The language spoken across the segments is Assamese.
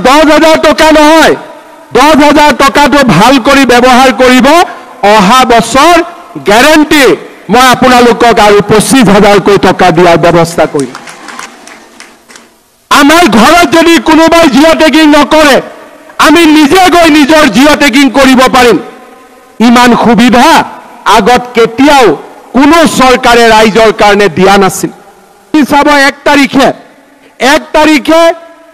10,000 টকা নহয়, 10,000 টকাটো ভাল কৰি ব্যৱহাৰ কৰিব। অহা বছৰ গ্যাৰেণ্টি মই আপোনালোকক আৰু 25,000 টকা দিয়াৰ ব্যৱস্থা কৰিম। আমাৰ ঘৰত যদি কোনোবাই জিঅ' টেগিং নকৰে, আমি নিজে গৈ নিজৰ জিঅ' টেগিং কৰিব পাৰিম। ইমান সুবিধা আগত কেতিয়াও কোনো চৰকাৰে ৰাইজৰ কাৰণে দিয়া নাছিল। চাব 1 তাৰিখে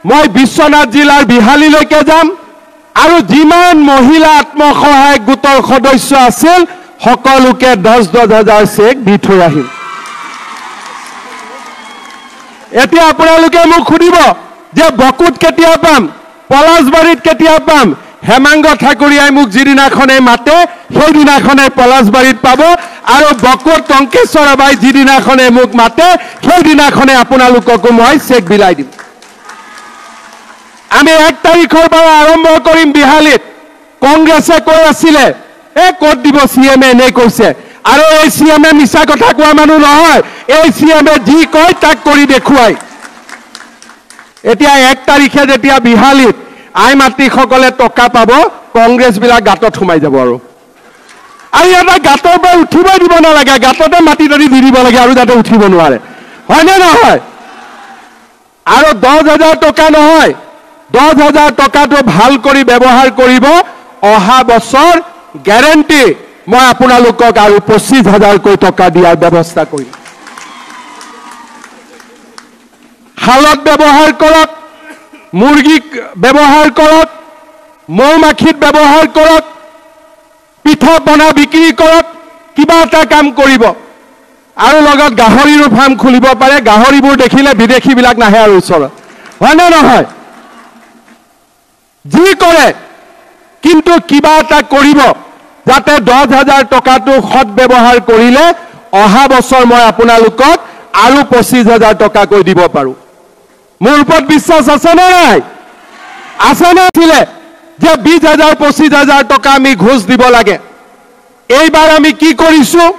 মই বিশ্বনাথ জিলাৰ বিহালীলৈকে যাম আৰু যিমান মহিলা আত্মসহায়ক গোটৰ সদস্য আছিল সকলোকে 10,000 চেক দি থৈ আহিম। এতিয়া আপোনালোকে মোক সুধিব যে বকুত কেতিয়া পাম, পলাশবাৰীত কেতিয়া পাম। হেমাংগ ঠাকুৰীয়াই মোক যিদিনাখনে মাতে সেইদিনাখনে পলাশবাৰীত পাব, আৰু বকুত টংকেশ্বৰ বাই যিদিনাখনে মোক মাতে সেইদিনাখনে আপোনালোককো মই চেক বিলাই দিম। আমি 1 তাৰিখৰ পৰা আৰম্ভ কৰিম। বিহালীত কংগ্ৰেছে কৈ আছিলে ক'ত দিব CM এনে কৈছে, আৰু এই CM মিছা কথা কোৱা মানুহ নহয়, এই CM যি কয় তাক কৰি দেখুৱাই। এতিয়া 1 তাৰিখে যেতিয়া বিহালীত আই মাতৃসকলে টকা পাব, কংগ্ৰেছ বিলাক গাঁতত সোমাই যাব। আৰু এটা গাঁতৰ পৰা উঠিবই দিব নালাগে, গাঁততে মাটি টানি দি দিব লাগে আৰু যাতে উঠিব নোৱাৰে, হয়নে নহয়? আৰু 10,000 টকা নহয়, 10,000 টকাটো ভাল কৰি ব্যৱহাৰ কৰিব। অহা বছৰ গ্যাৰেণ্টি মই আপোনালোকক আৰু 25,000 টকা দিয়াৰ ব্যৱস্থা কৰিম। শালত ব্যৱহাৰ কৰক, মুৰ্গীক ব্যৱহাৰ কৰক, মৌ-মাখিত ব্যৱহাৰ কৰক, পিঠা পনা বিক্ৰী কৰক, কিবা এটা কাম কৰিব। আৰু লগত গাহৰিৰো ফাৰ্ম খুলিব পাৰে। গাহৰিবোৰ দেখিলে বিদেশীবিলাক নাহে আৰু ওচৰত, হয়নে নহয়? যি কৰে কিন্তু কিবা এটা কৰিব যাতে 10,000 টকাটো সৎ ব্যৱহাৰ কৰিলে অহা বছৰ মই আপোনালোকক আৰু 25,000 টকাকৈ দিব পাৰোঁ। মোৰ ওপৰত বিশ্বাস আছে নে নাই? আছে নে? ছিলে যে 20,000 25,000 টকা আমি ঘোষ দিব লাগে। এইবাৰ আমি কি কৰিছোঁ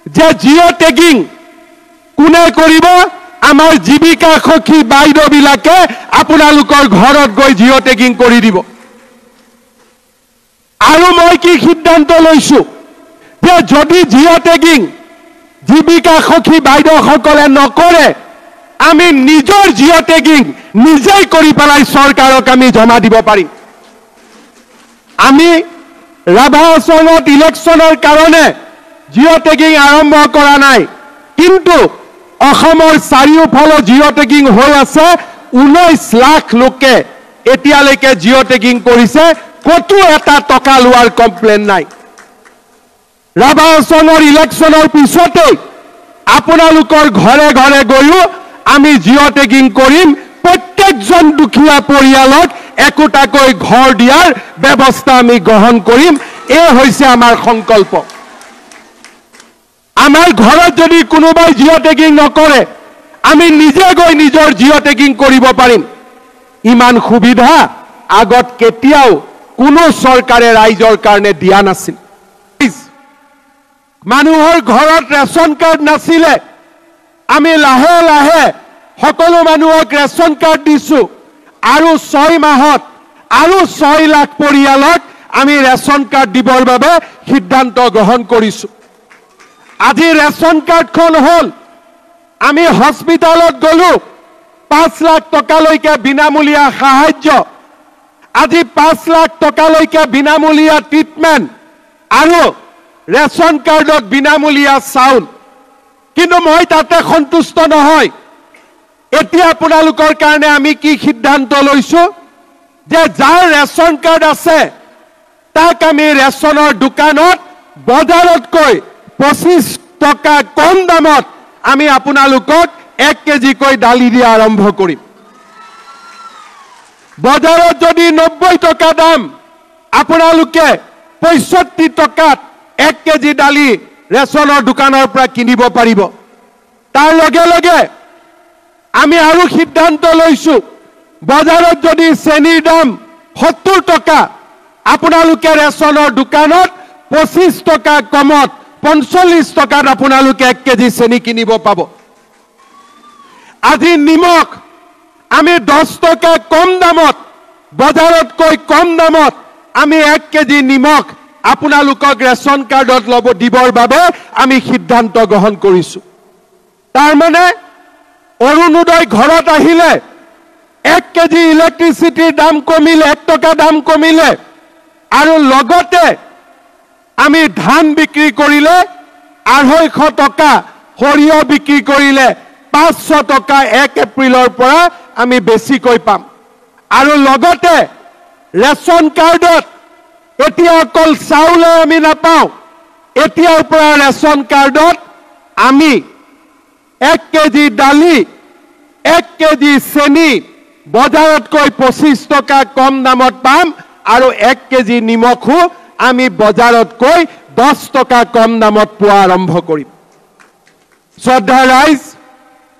যে জিঅ' টেগিং কোনে কৰিব? আমাৰ জীৱিকা সখী বাইদেউবিলাকে আপোনালোকৰ ঘৰত গৈ জিঅ' টেগিং কৰি দিব। আৰু মই কি সিদ্ধান্ত লৈছোঁ যে যদি জিঅ' টেগিং জীৱিকা সখী বাইদেউসকলে নকৰে, আমি নিজৰ জিঅ' টেগিং নিজেই কৰি পেলাই চৰকাৰক আমি জমা দিব পাৰিম। আমি ৰাভা আসনত ইলেকশ্যনৰ কাৰণে জিঅ' টেগিং আৰম্ভ কৰা নাই, কিন্তু অসমৰ চাৰিওফালে জিঅ' টেগিং হৈ আছে। 19 লাখ লোকে এতিয়ালৈকে জিঅ' টেগিং কৰিছে, কতো এটা টকা লোৱাৰ কমপ্লেইন নাই। ৰাভা আসনৰ ইলেকশ্যনৰ পিছতেই আপোনালোকৰ ঘৰে ঘৰে গৈও আমি জিঅ' টেগিং কৰিম। প্ৰত্যেকজন দুখীয়া পৰিয়ালক একোটাকৈ ঘৰ দিয়াৰ ব্যৱস্থা আমি গ্ৰহণ কৰিম। এই হৈছে আমাৰ সংকল্প। আমাৰ ঘৰত যদি কোনোবাই জিঅ' টেগিং নকৰে, আমি নিজে গৈ নিজৰ জিঅ' টেগিং কৰিব পাৰিম। ইমান সুবিধা আগত কেতিয়াও কোনো চৰকাৰে ৰাইজৰ কাৰণে দিয়া নাছিল। মানুহৰ ঘৰত ৰেচন কাৰ্ড নাছিলে, আমি লাহে লাহে সকলো মানুহক ৰেচন কাৰ্ড দিছোঁ, আৰু 6 মাহত আৰু 6 লাখ পৰিয়ালক আমি ৰেচন কাৰ্ড দিবৰ বাবে সিদ্ধান্ত গ্ৰহণ কৰিছোঁ। আজি ৰেচন কাৰ্ডখন হ'ল, আমি হস্পিটালত গ'লো 5 লাখ টকালৈকে বিনামূলীয়া সাহায্য, আজি 5 লাখ টকালৈকে বিনামূলীয়া ট্ৰিটমেণ্ট, আৰু ৰেচন কাৰ্ডত বিনামূলীয়া চাউল। কিন্তু মই তাতে সন্তুষ্ট নহয়। এতিয়া আপোনালোকৰ কাৰণে আমি কি সিদ্ধান্ত লৈছোঁ যে যাৰ ৰেচন কাৰ্ড আছে তাক আমি ৰেচনৰ দোকানত বজাৰতকৈ 25 টকা কম দামত আমি আপোনালোকক 1 কেজিকৈ দালি দিয়া আৰম্ভ কৰিম। বজাৰত যদি 90 টকা দাম, আপোনালোকে 65 টকাত 1 কেজি দালি ৰেচনৰ দোকানৰ পৰা কিনিব পাৰিব। তাৰ লগে লগে আমি আৰু সিদ্ধান্ত লৈছোঁ, বজাৰত যদি চেনিৰ দাম 70 টকা, আপোনালোকে ৰেচনৰ দোকানত 25 টকা কমত 45 টকাত আপোনালোকে 1 কেজি চেনি কিনিব পাব। আজি নিমখ আমি 10 টকা কম দামত বজাৰতকৈ কম দামত আমি 1 কেজি নিমখ আপোনালোকক ৰেচন কাৰ্ডত লব দিবৰ বাবে আমি সিদ্ধান্ত গ্ৰহণ কৰিছো। তাৰ মানে অৰুণোদয় ঘৰত আহিলে 1 কেজি ইলেক্ট্ৰিচিটিৰ দাম কমিলে, 1 টকা দাম কমিলে, আৰু লগতে আমি ধান বিক্ৰী কৰিলে 250 টকা, সৰিয়হ বিক্ৰী কৰিলে 500 টকা 1 এপ্ৰিলৰ পৰা আমি বেছিকৈ পাম। আৰু লগতে ৰেচন কাৰ্ডত এতিয়া অকল চাউলে আমি নাপাওঁ, এতিয়াৰ পৰা ৰেচন কাৰ্ডত আমি 1 কেজি দালি, 1 কেজি চেনি বজাৰতকৈ 25 টকা কম দামত পাম, আৰু 1 কেজি নিমখো আমি বজাৰতকৈ 10 টকা কম দামত পোৱা আৰম্ভ কৰিম। শ্ৰদ্ধা ৰাইজ,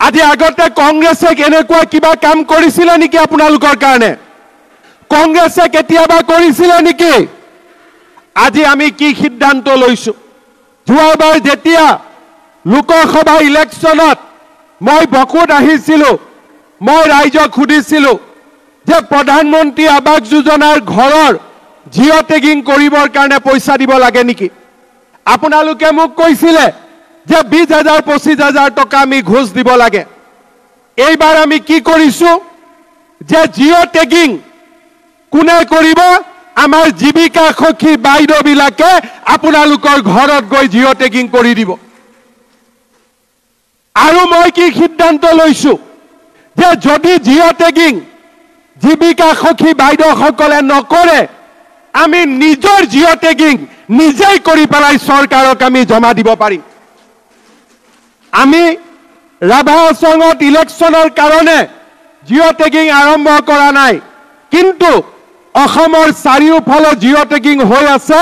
আজি আগতে কংগ্ৰেছে এনেকুৱা কিবা কাম কৰিছিলে নেকি আপোনালোকৰ কাৰণে? কংগ্ৰেছে কেতিয়াবা কৰিছিলে নেকি? আজি আমি কি সিদ্ধান্ত লৈছো? যোৱাবাৰ যেতিয়া লোকসভা ইলেকশ্যনত মই বকুত আহিছিলো, মই ৰাইজক সুধিছিলো যে প্ৰধানমন্ত্ৰী আৱাস যোজনাৰ ঘৰৰ জিঅ' টেগিং কৰিবৰ কাৰণে পইচা দিব লাগে নেকি? আপোনালোকে মোক কৈছিলে যে 20,000 25,000 টকা আমি ঘোষ দিব লাগে। এইবাৰ আমি কি কৰিছো যে জিঅ' টেগিং কোনে কৰিব? আমাৰ জীৱিকা সখী বাইদেউবিলাকে আপোনালোকৰ ঘৰত গৈ জিঅ' টেগিং কৰি দিব। আৰু মই কি সিদ্ধান্ত লৈছো যে যদি জিঅ' টেগিং জীৱিকা সখী বাইদেউসকলে নকৰে, আমি নিজৰ জিঅ' টেগিং নিজেই কৰি পেলাই চৰকাৰক আমি জমা দিব পাৰিম। আমি ৰাভা সংঘত ইলেকশ্যনৰ কাৰণে জিঅ' টেগিং আৰম্ভ কৰা নাই, কিন্তু অসমৰ চাৰিওফালে জিঅ' টেগিং হৈ আছে।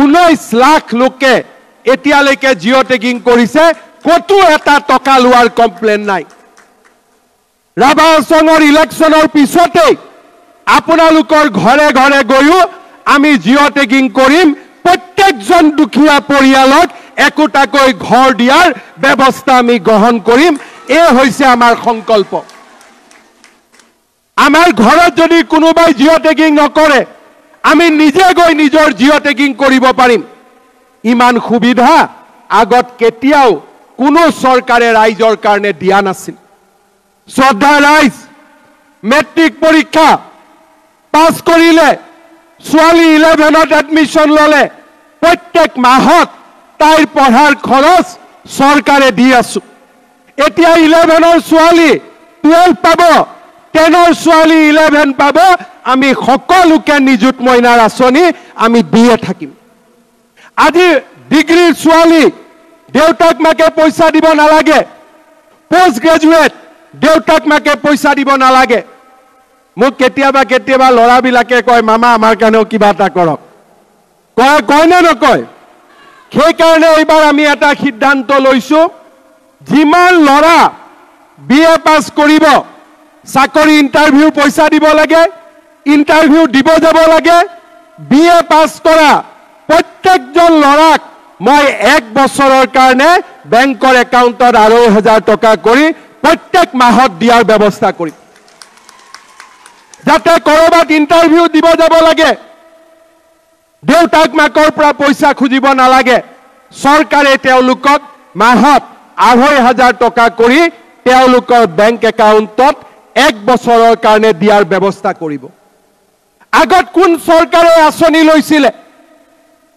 19 লাখ লোকে এতিয়ালৈকে জিঅ' টেগিং কৰিছে, কতো এটা টকা লোৱাৰ কমপ্লেইন নাই। ৰাভা সংঘৰ ইলেকশ্যনৰ পিছতেই আপোনালোকৰ ঘৰে ঘৰে গৈও আমি জিঅ' টেগিং কৰিম। প্ৰত্যেকজন দুখীয়া পৰিয়ালক একোটাকৈ ঘৰ দিয়াৰ ব্যৱস্থা আমি গ্ৰহণ কৰিম। এই হৈছে আমাৰ সংকল্প। আমাৰ ঘৰত যদি কোনোবাই জিঅ' টেগিং নকৰে, আমি নিজে গৈ নিজৰ জিঅ' টেগিং কৰিব পাৰিম। ইমান সুবিধা আগত কেতিয়াও কোনো চৰকাৰে ৰাইজৰ কাৰণে দিয়া নাছিল। শ্ৰদ্ধা ৰাইজ, মেট্ৰিক পৰীক্ষা পাছ কৰিলে, ছোৱালী 11ত এডমিশ্যন ল'লে, প্ৰত্যেক মাহত তাইৰ পঢ়াৰ খৰচ চৰকাৰে দি আছো। এতিয়া 11ৰ ছোৱালী 12 পাব, 10ৰ ছোৱালী 11 পাব। আমি সকলোকে নিযুত মইনাৰ আঁচনি আমি দিয়ে থাকিম। আজি ডিগ্ৰীৰ ছোৱালী দেউতাক মাকে পইচা দিব নালাগে, পোষ্ট গ্ৰেজুৱেট দেউতাক মাকে পইচা দিব নালাগে। মোক কেতিয়াবা কেতিয়াবা ল'ৰাবিলাকে কয়, মামা আমাৰ কাৰণেও কিবা এটা কৰক। কয় নে নকয়? সেইকাৰণে এইবাৰ আমি এটা সিদ্ধান্ত লৈছো, যিমান ল'ৰা BA পাছ কৰিব, চাকৰি ইণ্টাৰভিউ পইচা দিব লাগে, ইণ্টাৰভিউ দিব যাব লাগে। BA পাছ কৰা প্ৰত্যেকজন ল'ৰাক মই 1 বছৰৰ কাৰণে বেংকৰ একাউণ্টত 2,500 টকা কৰি প্ৰত্যেক মাহত দিয়াৰ ব্যৱস্থা কৰিম, যাতে কৰবাত ইণ্টাৰভিউ দিব যাব লাগে দেউতাক মাকৰ পৰা পইচা খুজিব নালাগে। চৰকাৰে তেওঁলোকক মাহত 2,500 টকা কৰি তেওঁলোকৰ বেংক একাউণ্টত 1 বছৰৰ কাৰণে দিয়াৰ ব্যৱস্থা কৰিব। আগত কোন চৰকাৰে আঁচনি লৈছিলে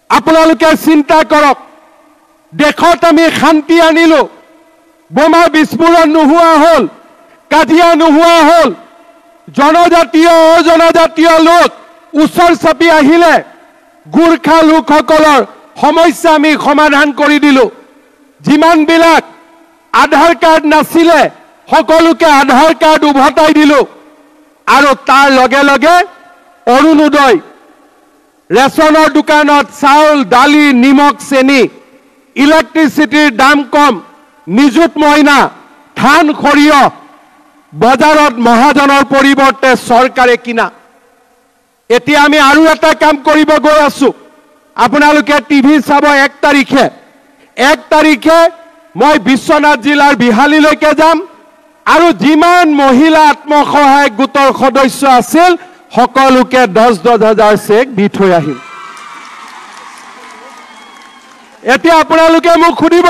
আপোনালোকে চিন্তা কৰক। দেশত আমি শান্তি আনিলো, বোমা বিস্ফোৰণ নোহোৱা হ'ল, কাজিয়া নোহোৱা হ'ল, জনজাতীয় অজনজাতীয় লোক ওচৰ চাপি আহিলে, গোৰ্খা লোকসকলৰ সমস্যা আমি সমাধান কৰি দিলো। যিমানবিলাক আধাৰ কাৰ্ড নাছিলে সকলোকে আধাৰ কাৰ্ড উভতাই দিলো, আৰু তাৰ লগে লগে অৰুণোদয়, ৰেচনৰ দোকানত চাউল, দালি, নিমখ, চেনি, ইলেক্ট্ৰিচিটিৰ দাম কম, নিযুত মইনা, ধান, সৰিয়হ বজাৰত মহাজনৰ পৰিৱৰ্তে চৰকাৰে কিনা। এতিয়া আমি আৰু এটা কাম কৰিব গৈ আছো। আপোনালোকে টিভি চাব। 1 তাৰিখে মই বিশ্বনাথ জিলাৰ বিহালীলৈকে যাম, আৰু যিমান মহিলা আত্মসহায়ক গোটৰ সদস্য আছিল সকলোকে 10,000 চেক দি থৈ আহিম এতিয়া আপোনালোকে মোক সুধিব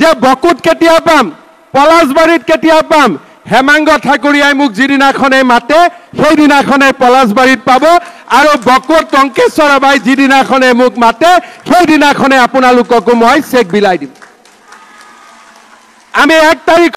যে বকুত কেতিয়া পাম পলাশবাৰীত কেতিয়া পাম হেমাংগ ঠাকুৰীয়াই মোক যিদিনাখনে মাতে সেইদিনাখনে পলাশবাৰীত পাব আৰু বকুত টংকেশ্বৰ বাই যিদিনাখনে মোক মাতে সেইদিনাখনে আপোনালোককো মই চেক বিলাই দিম আমি 1 তাৰিখ